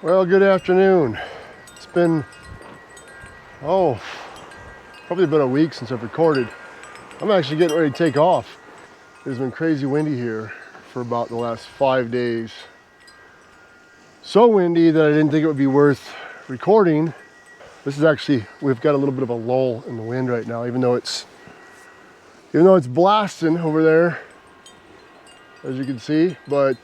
Well, good afternoon. It's been, probably about a week since I've recorded. I'm actually getting ready to take off. It's been crazy windy here for about the last 5 days. So windy that I didn't think it would be worth recording. This is actually, we've got a little bit of a lull in the wind right now, even though it's blasting over there, as you can see, but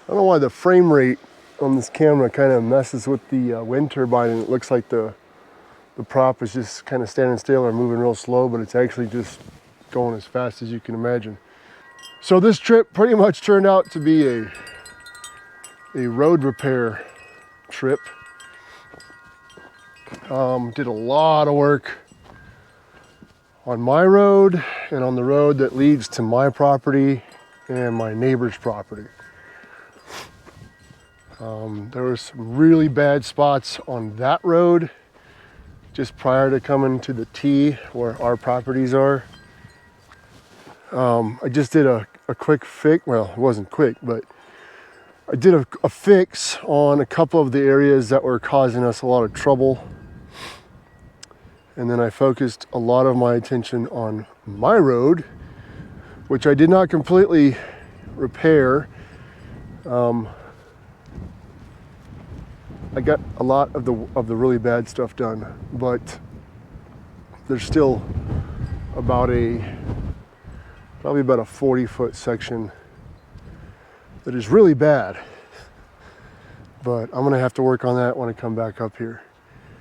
I don't know why the frame rate on this camera kind of messes with the wind turbine, and it looks like the prop is just kind of standing still or moving real slow, but it's actually just going as fast as you can imagine. So this trip pretty much turned out to be a road repair trip. Did a lot of work on my road and on the road that leads to my property and my neighbor's property. There were some really bad spots on that road just prior to coming to the T where our properties are. I just did a quick fix. Well, it wasn't quick, but I did a fix on a couple of the areas that were causing us a lot of trouble. And then I focused a lot of my attention on my road, which I did not completely repair. I got a lot of the really bad stuff done, but there's still probably about a 40-foot section that is really bad. But I'm gonna have to work on that when I come back up here.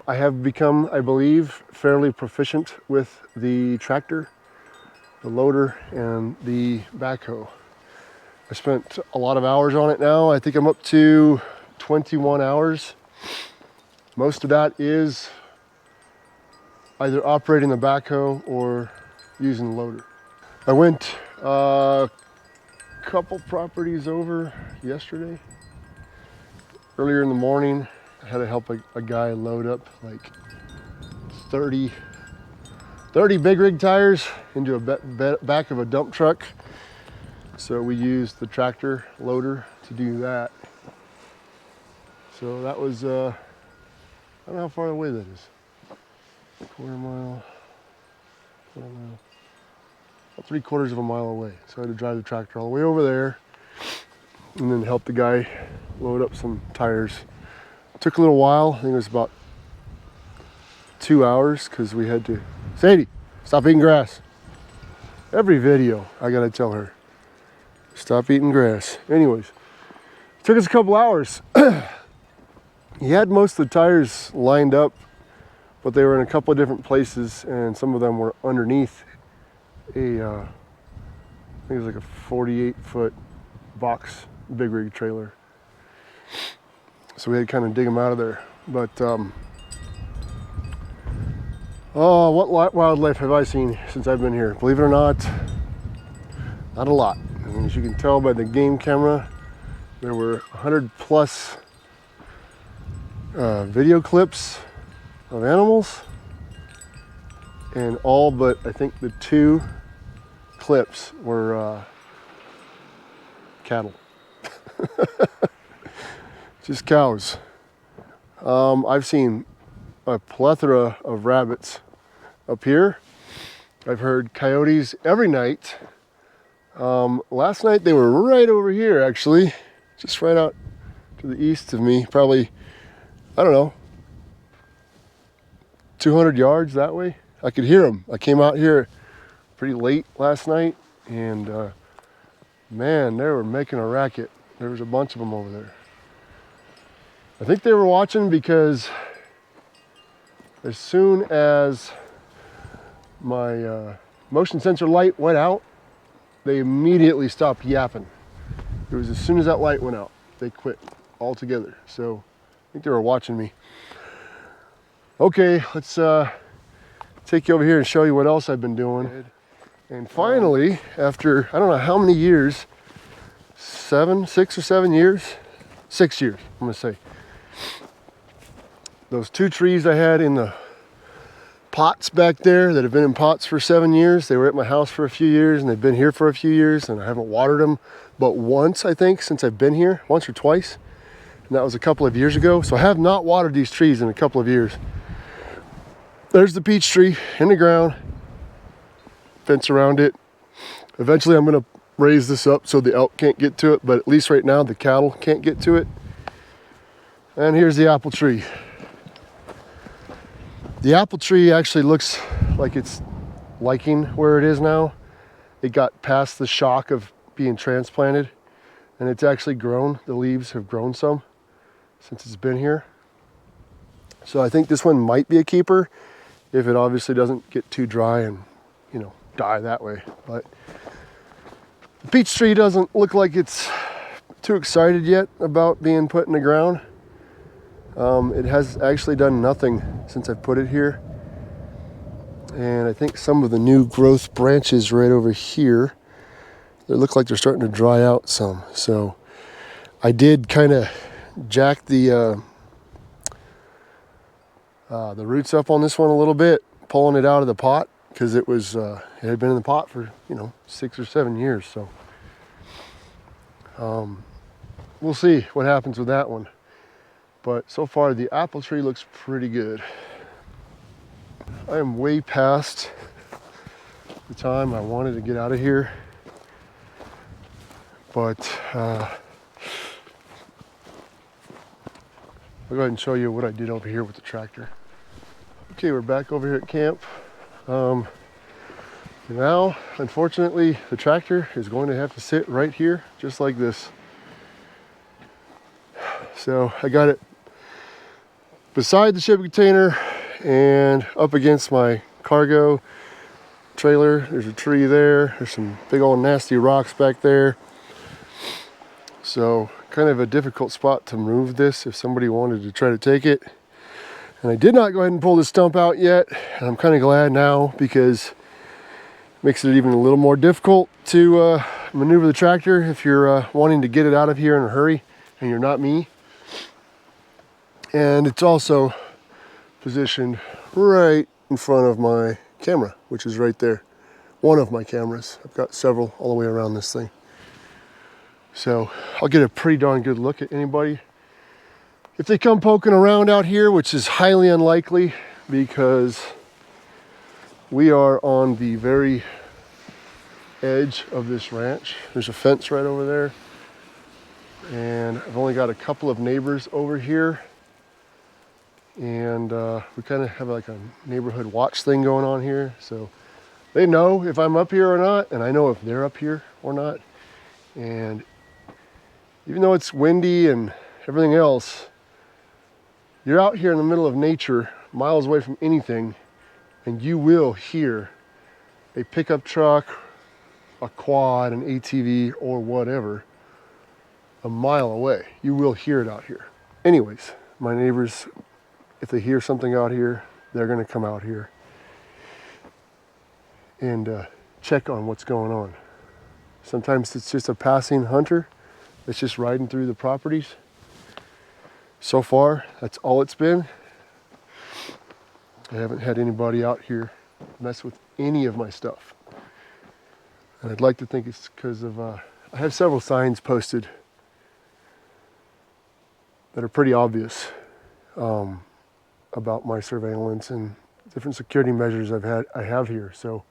I have become, I believe, fairly proficient with the tractor, the loader, and the backhoe. I spent a lot of hours on it now. I think I'm up to 21 hours. Most of that is either operating the backhoe or using the loader. I went a couple properties over yesterday. Earlier in the morning, I had to help a guy load up like 30 big rig tires into a back of a dump truck. So we used the tractor loader to do that. So that was, I don't know how far away that is. Quarter mile, about 3/4 of a mile away. So I had to drive the tractor all the way over there and then help the guy load up some tires. Took a little while. I think it was about 2 hours because we had to, Sadie, stop eating grass. Every video, I gotta tell her, stop eating grass. Anyways, it took us a couple hours. He had most of the tires lined up, but they were in a couple of different places, and some of them were underneath I think it was like a 48-foot box big rig trailer. So we had to kind of dig them out of there. But, oh, what wildlife have I seen since I've been here? Believe it or not a lot. And as you can tell by the game camera, there were 100+ video clips of animals, and all but I think the 2 clips were cattle. Just cows. I've seen a plethora of rabbits up here. I've heard coyotes every night. Last night they were right over here, actually, just right out to the east of me, probably, I don't know, 200 yards that way. I could hear them. I came out here pretty late last night, and man, they were making a racket. There was a bunch of them over there. I think they were watching because as soon as my motion sensor light went out, they immediately stopped yapping. It was as soon as that light went out, they quit altogether. So I think they were watching me. Okay, let's take you over here and show you what else I've been doing. And finally, after I don't know how many years, 6 or 7 years, 6 years, I'm gonna say. Those 2 trees I had in the pots back there that have been in pots for 7 years, they were at my house for a few years, and they've been here for a few years, and I haven't watered them but once, I think, since I've been here, once or twice. and that was a couple of years ago. So I have not watered these trees in a couple of years. There's the peach tree in the ground, fence around it. Eventually I'm going to raise this up so the elk can't get to it, but at least right now the cattle can't get to it. And here's the apple tree. The apple tree actually looks like it's liking where it is now. It got past the shock of being transplanted, and it's actually grown. The leaves have grown some since it's been here. So I think this one might be a keeper if it obviously doesn't get too dry and, you know, die that way. But the peach tree doesn't look like it's too excited yet about being put in the ground. It has actually done nothing since I've put it here. And I think some of the new growth branches right over here, they look like they're starting to dry out some. So I did kind of jack the roots up on this one a little bit, pulling it out of the pot, because it was it had been in the pot for, you know, 6 or 7 years. So we'll see what happens with that one. But so far the apple tree looks pretty good. I am way past the time I wanted to get out of here, but I'll go ahead and show you what I did over here with the tractor. Okay, we're back over here at camp. Now, unfortunately, the tractor is going to have to sit right here, just like this. So I got it beside the shipping container and up against my cargo trailer. There's a tree there. There's some big old nasty rocks back there. So kind of a difficult spot to move this if somebody wanted to try to take it. And I did not go ahead and pull this stump out yet. And I'm kind of glad now, because it makes it even a little more difficult to maneuver the tractor if you're wanting to get it out of here in a hurry and you're not me. And it's also positioned right in front of my camera, which is right there. One of my cameras. I've got several all the way around this thing. So I'll get a pretty darn good look at anybody if they come poking around out here, which is highly unlikely because we are on the very edge of this ranch. There's a fence right over there. And I've only got a couple of neighbors over here. And we kind of have like a neighborhood watch thing going on here. So they know if I'm up here or not, and I know if they're up here or not. And even though it's windy and everything else, you're out here in the middle of nature, miles away from anything, and you will hear a pickup truck, a quad, an ATV, or whatever a mile away. You will hear it out here. Anyways, my neighbors, if they hear something out here, they're gonna come out here and check on what's going on. Sometimes it's just a passing hunter that's just riding through the properties. So far, that's all it's been. I haven't had anybody out here mess with any of my stuff. And I'd like to think it's because of, I have several signs posted that are pretty obvious about my surveillance and different security measures I have here. So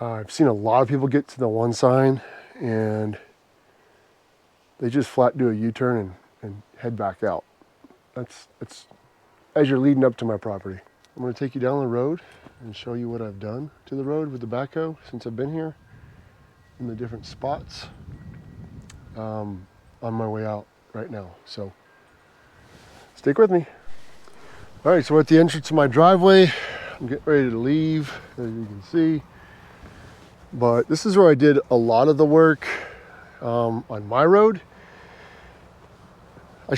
I've seen a lot of people get to the one sign and they just flat do a U-turn and head back out. That's as you're leading up to my property. I'm gonna take you down the road and show you what I've done to the road with the backhoe since I've been here in the different spots on my way out right now. So stick with me. All right, so we're at the entrance to my driveway. I'm getting ready to leave, as you can see. But this is where I did a lot of the work on my road. I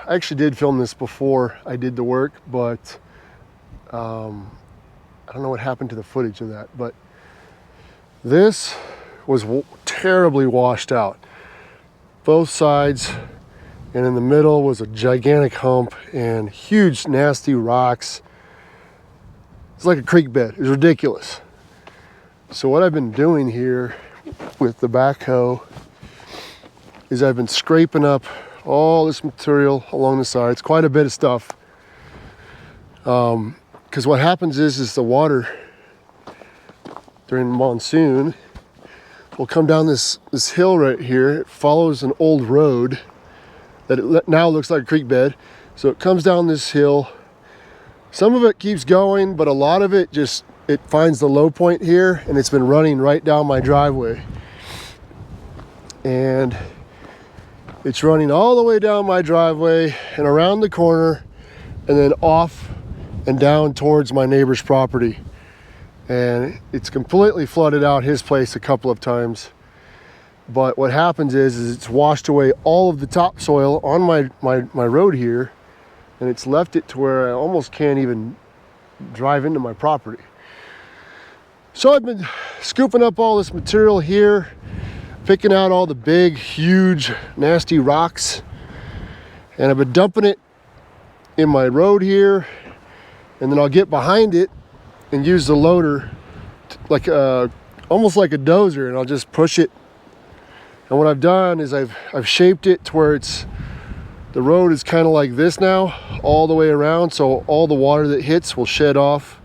actually did film this before I did the work, but I don't know what happened to the footage of that. But this was terribly washed out. Both sides, and in the middle was a gigantic hump and huge nasty rocks. It's like a creek bed. It's ridiculous. So what I've been doing here with the backhoe is I've been scraping up all this material along the sides, quite a bit of stuff. Because what happens is the water during the monsoon will come down this hill right here. It follows an old road that it now looks like a creek bed. So it comes down this hill. Some of it keeps going, but a lot of it it finds the low point here, and it's been running right down my driveway. And it's running all the way down my driveway and around the corner and then off and down towards my neighbor's property. And it's completely flooded out his place a couple of times. But what happens is it's washed away all of the topsoil on my road here, and it's left it to where I almost can't even drive into my property. So I've been scooping up all this material here, picking out all the big, huge, nasty rocks, and I've been dumping it in my road here, and then I'll get behind it and use the loader like almost like a dozer, and I'll just push it. And what I've done is I've shaped it to where the road is kind of like this now, all the way around, so all the water that hits will shed off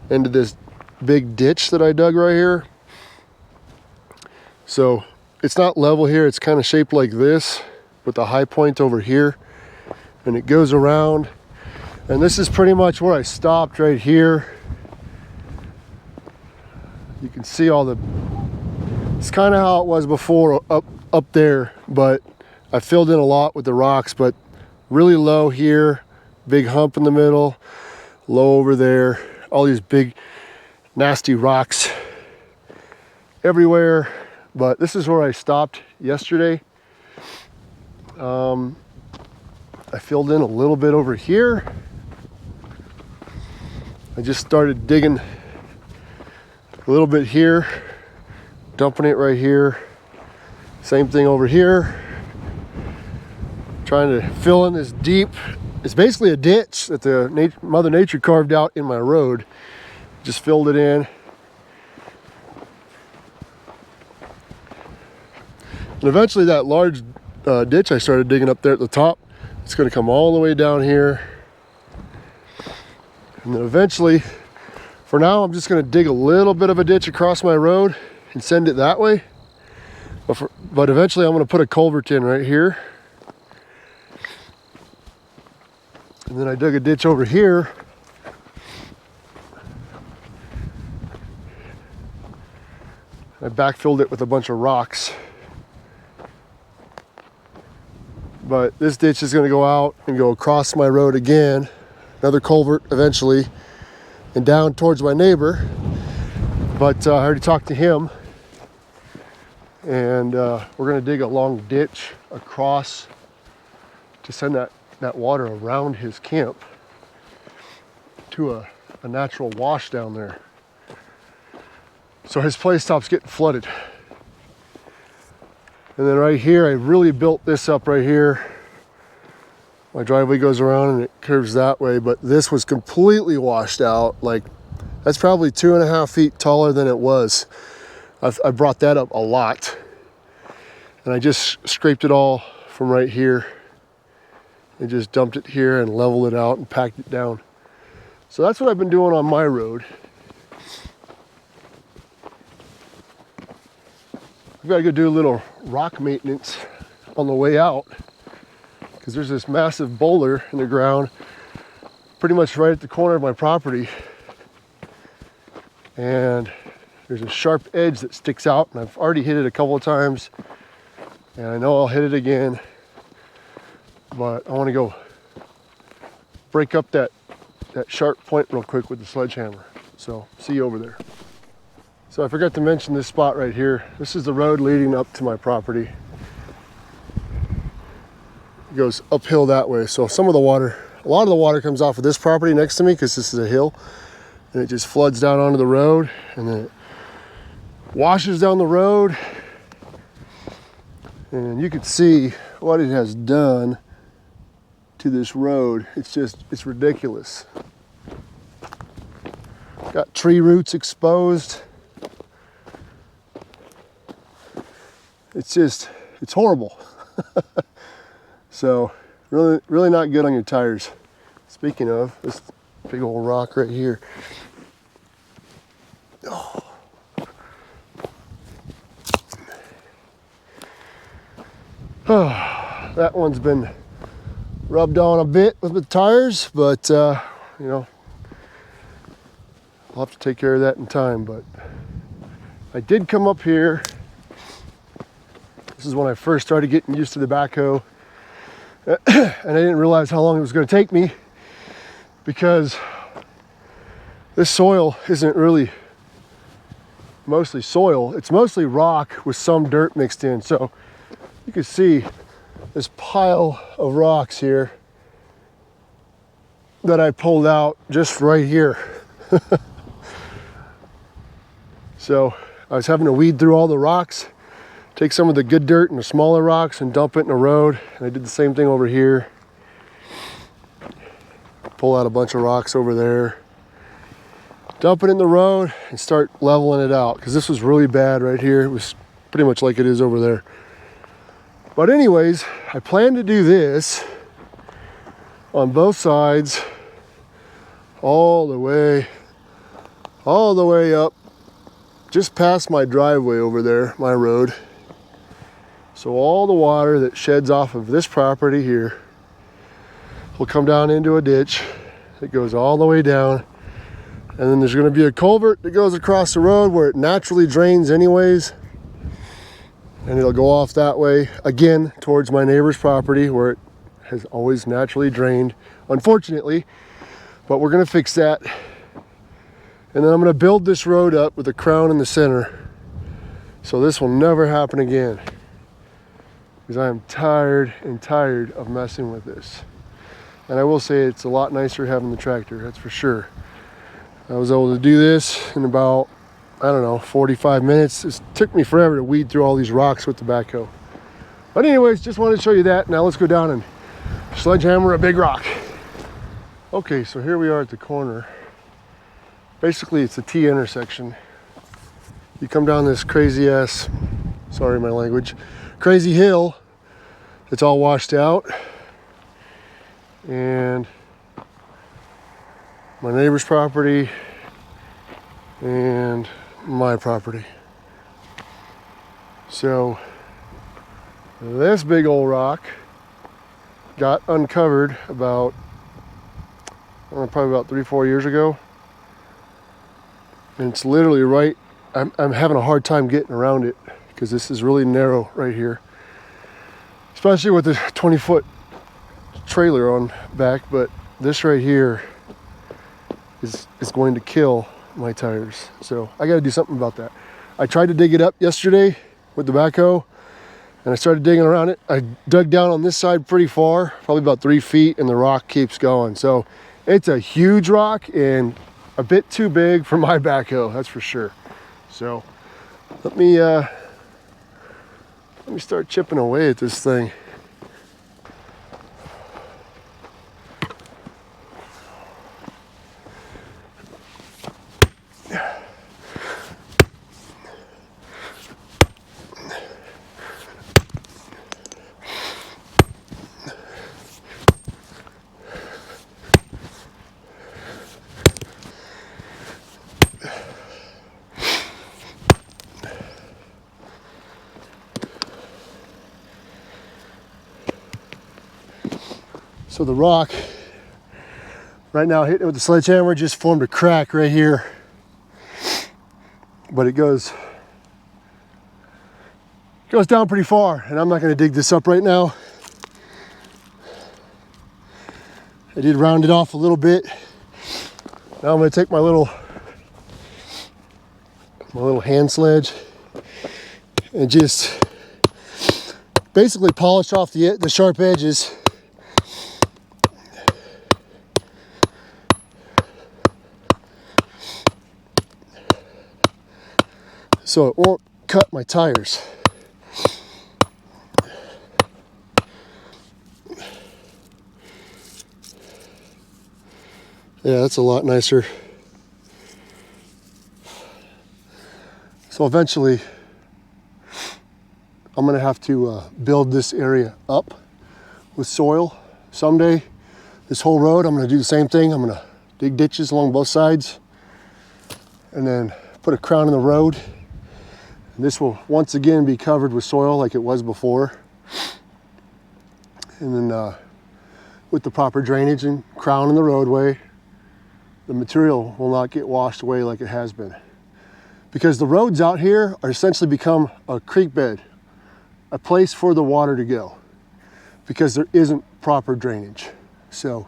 into this big ditch that I dug right here. So it's not level here, it's kind of shaped like this with the high point over here, and it goes around. And this is pretty much where I stopped right here. You can see it's kind of how it was before up there, but I filled in a lot with the rocks, but really low here, big hump in the middle, low over there, all these big nasty rocks everywhere. But this is where I stopped yesterday. I filled in a little bit over here. I just started digging a little bit here, dumping it right here. Same thing over here. Trying to fill in this deep, it's basically a ditch that Mother Nature carved out in my road. Just filled it in. And eventually that large ditch I started digging up there at the top, it's going to come all the way down here. And then eventually, for now, I'm just going to dig a little bit of a ditch across my road and send it that way. But eventually I'm going to put a culvert in right here. And then I dug a ditch over here. I backfilled it with a bunch of rocks. But this ditch is going to go out and go across my road again, another culvert eventually, and down towards my neighbor. But I already talked to him, and we're going to dig a long ditch across to send that water around his camp to a natural wash down there, so his place stops getting flooded. And then right here, I really built this up right here. My driveway goes around and it curves that way, but this was completely washed out. Like, that's probably 2.5 feet taller than it was. I brought that up a lot. And I just scraped it all from right here and just dumped it here and leveled it out and packed it down. So that's what I've been doing on my road. I've got to go do a little rock maintenance on the way out, because there's this massive boulder in the ground pretty much right at the corner of my property, and there's a sharp edge that sticks out, and I've already hit it a couple of times, and I know I'll hit it again, but I want to go break up that sharp point real quick with the sledgehammer. So see you over there. So I forgot to mention this spot right here. This is the road leading up to my property. It goes uphill that way. So a lot of the water comes off of this property next to me, because this is a hill, and it just floods down onto the road, and then it washes down the road. And you can see what it has done to this road. It's ridiculous. Got tree roots exposed. It's It's horrible. So really not good on your tires. Speaking of, this big old rock right here. Oh. That one's been rubbed on a bit with the tires, but you know, I'll have to take care of that in time. But I did come up here. This is when I first started getting used to the backhoe. And I didn't realize how long it was going to take me, because this soil isn't really mostly soil. It's mostly rock with some dirt mixed in. So you can see this pile of rocks here that I pulled out just right here. So I was having to weed through all the rocks, take some of the good dirt and the smaller rocks and dump it in the road. And I did the same thing over here. Pull out a bunch of rocks over there, dump it in the road and start leveling it out, because this was really bad right here. It was pretty much like it is over there. But anyways, I plan to do this on both sides, all the way up, just past my driveway over there, my road. So all the water that sheds off of this property here will come down into a ditch that goes all the way down. And then there's going to be a culvert that goes across the road where it naturally drains anyways. And it'll go off that way again towards my neighbor's property where it has always naturally drained, unfortunately. But we're going to fix that. And then I'm going to build this road up with a crown in the center, so this will never happen again. Because I am tired of messing with this. And I will say it's a lot nicer having the tractor, that's for sure. I was able to do this in about, I don't know, 45 minutes. It took me forever to weed through all these rocks with the backhoe. But anyways, just wanted to show you that. Now let's go down and sledgehammer a big rock. Okay, so here we are at the corner. Basically, it's a T intersection. You come down this crazy ass, sorry my language, crazy hill. It's all washed out. And my neighbor's property and my property. So this big old rock got uncovered about, I don't know, probably about 3-4 years ago. And it's literally right, I'm having a hard time getting around it because this is really narrow right here. Especially with the 20-foot trailer on back, but this right here is going to kill my tires. So I got to do something about that. I tried to dig it up yesterday with the backhoe and I started digging around it. I dug down on this side pretty far, probably about 3 feet, and the rock keeps going. So it's a huge rock and a bit too big for my backhoe, that's for sure. So let me start chipping away at this thing. So the rock, right now hitting it with the sledgehammer, just formed a crack right here. But it goes down pretty far, and I'm not gonna dig this up right now. I did round it off a little bit. Now I'm gonna take my little hand sledge and just basically polish off the sharp edges. So it won't cut my tires. Yeah, that's a lot nicer. So eventually, I'm gonna have to build this area up with soil someday. This whole road, I'm gonna do the same thing. I'm gonna dig ditches along both sides and then put a crown in the road. And this will once again be covered with soil like it was before. And then with the proper drainage and crown in the roadway, the material will not get washed away like it has been. Because the roads out here are essentially become a creek bed, a place for the water to go, because there isn't proper drainage. So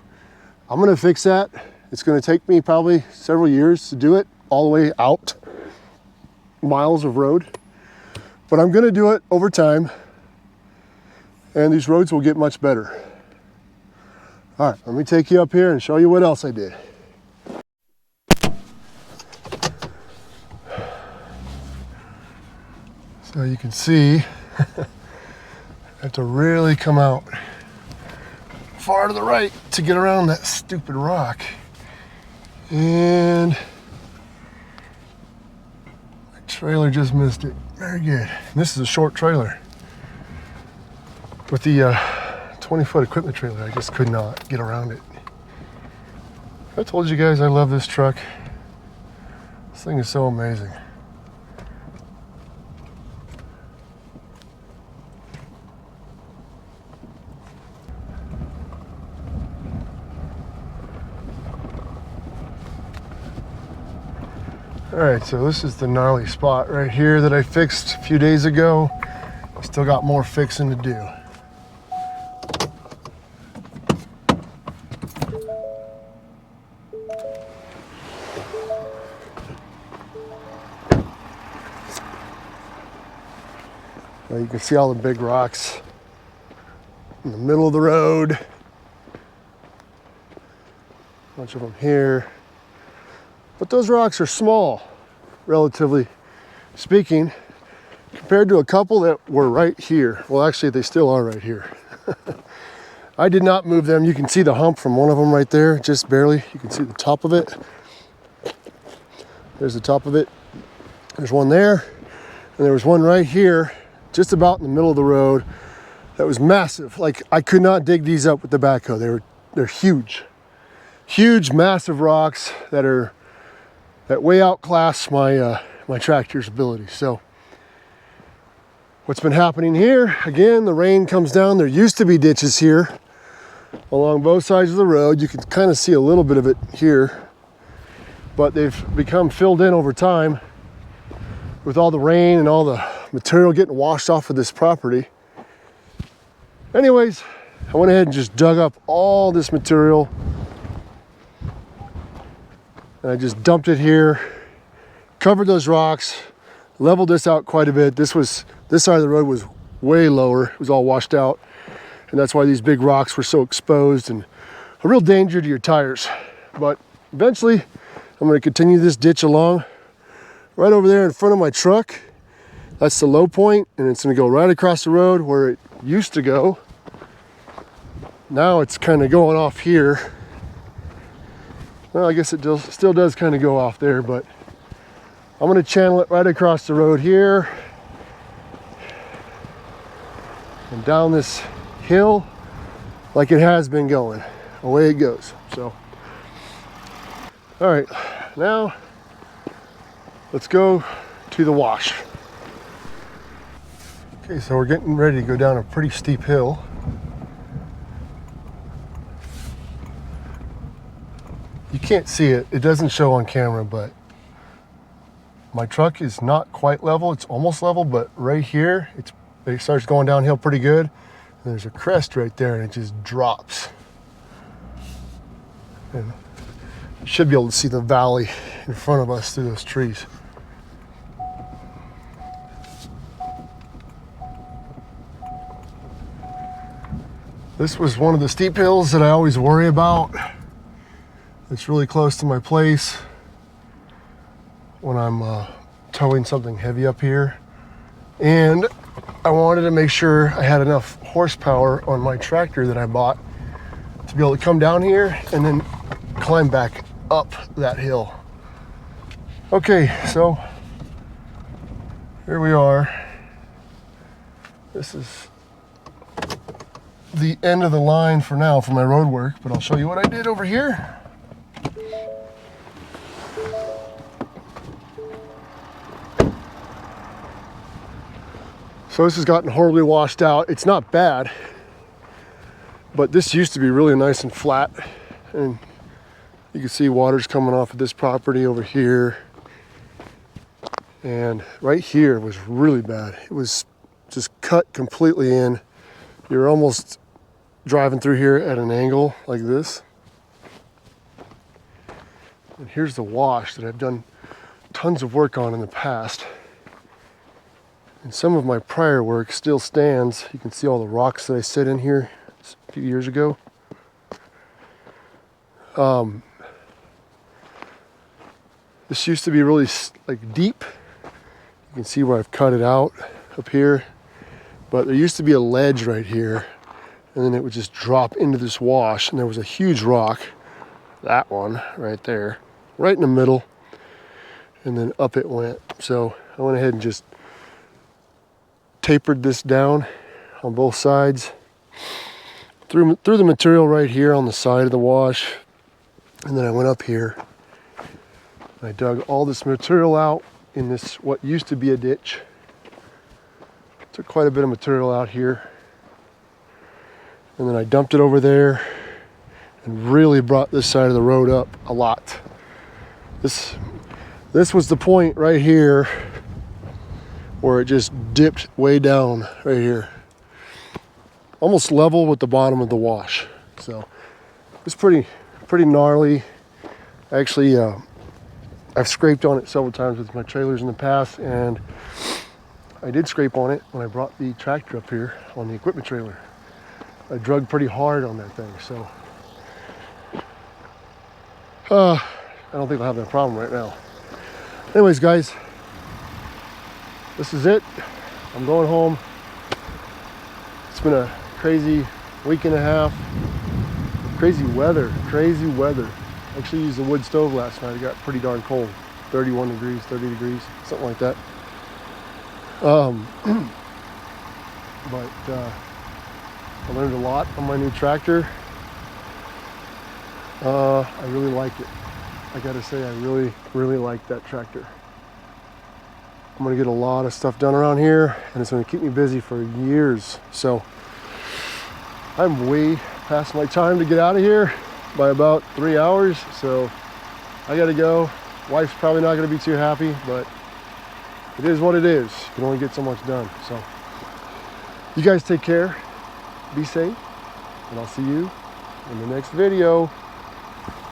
I'm gonna fix that. It's gonna take me probably several years to do it all the way out, miles of road. But I'm gonna do it over time, and these roads will get much better. All right, let me take you up here and show you what else I did. So you can see, I have to really come out far to the right to get around that stupid rock. And my trailer just missed it. Very good. And this is a short trailer. With the 20-foot equipment trailer, I just could not get around it. I told you guys I love this truck. This thing is so amazing. All right, so this is the gnarly spot right here that I fixed a few days ago. Still got more fixing to do. Now you can see all the big rocks in the middle of the road. A bunch of them here. But those rocks are small, relatively speaking, compared to a couple that were right here. Well, actually, they still are right here. I did not move them. You can see the hump from one of them right there, just barely. You can see the top of it. There's the top of it. There's one there, and there was one right here, just about in the middle of the road, that was massive. Like, I could not dig these up with the backhoe. They're huge. Huge, massive rocks that way outclass my tractor's ability. So what's been happening here, again, the rain comes down. There used to be ditches here along both sides of the road. You can kind of see a little bit of it here, but they've become filled in over time with all the rain and all the material getting washed off of this property. Anyways, I went ahead and just dug up all this material, and I just dumped it here, covered those rocks, leveled this out quite a bit. This side of the road was way lower. It was all washed out. And that's why these big rocks were so exposed and a real danger to your tires. But eventually, I'm gonna continue this ditch along right over there in front of my truck. That's the low point, and it's gonna go right across the road where it used to go. Now it's kind of going off here. Well, I guess it still does kind of go off there, but I'm gonna channel it right across the road here and down this hill like it has been going. Away it goes. So, all right, now let's go to the wash. Okay, so we're getting ready to go down a pretty steep hill. You can't see it, it doesn't show on camera, but my truck is not quite level. It's almost level, but right here, it starts going downhill pretty good. And there's a crest right there, and it just drops. And you should be able to see the valley in front of us through those trees. This was one of the steep hills that I always worry about. It's really close to my place when I'm towing something heavy up here. And I wanted to make sure I had enough horsepower on my tractor that I bought to be able to come down here and then climb back up that hill. Okay, so here we are. This is the end of the line for now for my road work, but I'll show you what I did over here. So this has gotten horribly washed out. It's not bad, but this used to be really nice and flat, and you can see water's coming off of this property over here. And right here was really bad. It was just cut completely in. You're almost driving through here at an angle like this. And here's the wash that I've done tons of work on in the past. And some of my prior work still stands. You can see all the rocks that I set in here a few years ago. This used to be really like deep. You can see where I've cut it out up here, but there used to be a ledge right here, and then it would just drop into this wash, and there was a huge rock, that one right there, right in the middle, and then up it went. So I went ahead and just tapered this down on both sides, threw the material right here on the side of the wash, and then I went up here. I dug all this material out in this, what used to be a ditch. Took quite a bit of material out here. And then I dumped it over there and really brought this side of the road up a lot. This was the point right here where it just dipped way down right here. Almost level with the bottom of the wash. So it's pretty gnarly. Actually, I've scraped on it several times with my trailers in the past, and I did scrape on it when I brought the tractor up here on the equipment trailer. I drug pretty hard on that thing, so I don't think I'll have that problem right now. Anyways, guys, this is it. I'm going home. It's been a crazy week and a half. Crazy weather. Actually used the wood stove last night. It got pretty darn cold. 31 degrees, 30 degrees, something like that. But I learned a lot on my new tractor. I really like it. I gotta say, I really like that tractor. I'm gonna get a lot of stuff done around here, and it's gonna keep me busy for years. So I'm way past my time to get out of here by about 3 hours, so I gotta go. Wife's probably not gonna be too happy, but it is what it is. You can only get so much done. So you guys take care, be safe, and I'll see you in the next video.